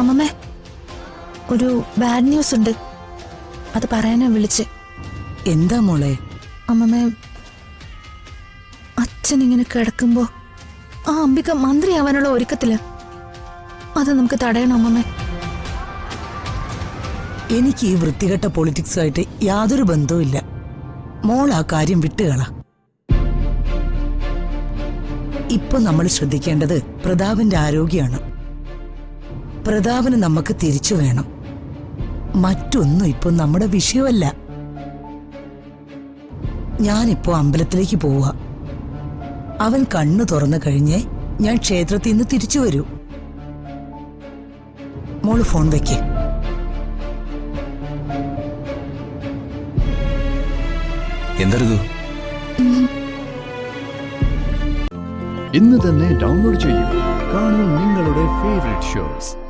അമ്മമ്മേ, ഒരു bad news ഉണ്ട്. അത് പറയാനാ വിളിച്ച്. എന്താ മോളെ? അമ്മമ്മേ, അച്ഛൻ ഇങ്ങനെ കിടക്കുമ്പോ ആ അംബിക മന്ത്രിയാവാനുള്ള ഒരുക്കത്തില്. അത് നമുക്ക് തടയണം അമ്മമ്മേ. എനിക്ക് ഈ വൃത്തികെട്ട പൊളിറ്റിക്സുമായിട്ട് യാതൊരു ബന്ധവുമില്ല. മോൾ ആ കാര്യം വിട്ടുകള. ഇപ്പൊ നമ്മൾ ശ്രദ്ധിക്കേണ്ടത് പ്രതാപന്റെ ആരോഗ്യമാണ്. പ്രതാപന് നമുക്ക് തിരിച്ചു വേണം. മറ്റൊന്നും ഇപ്പൊ നമ്മുടെ വിഷയമല്ല. ഞാനിപ്പോ അമ്പലത്തിലേക്ക് പോവാ. അവൻ കണ്ണു തുറന്നു കഴിഞ്ഞേ ഞാൻ ക്ഷേത്രത്തിൽ നിന്ന് തിരിച്ചു വരൂ. മോള് ഫോൺ വെക്കേ. എന്തരുത്? ഇന്ന് തന്നെ ഡൗൺലോഡ് ചെയ്യൂ. കാണൂ നിങ്ങളുടെ ഫേവറേറ്റ് ഷോസ്.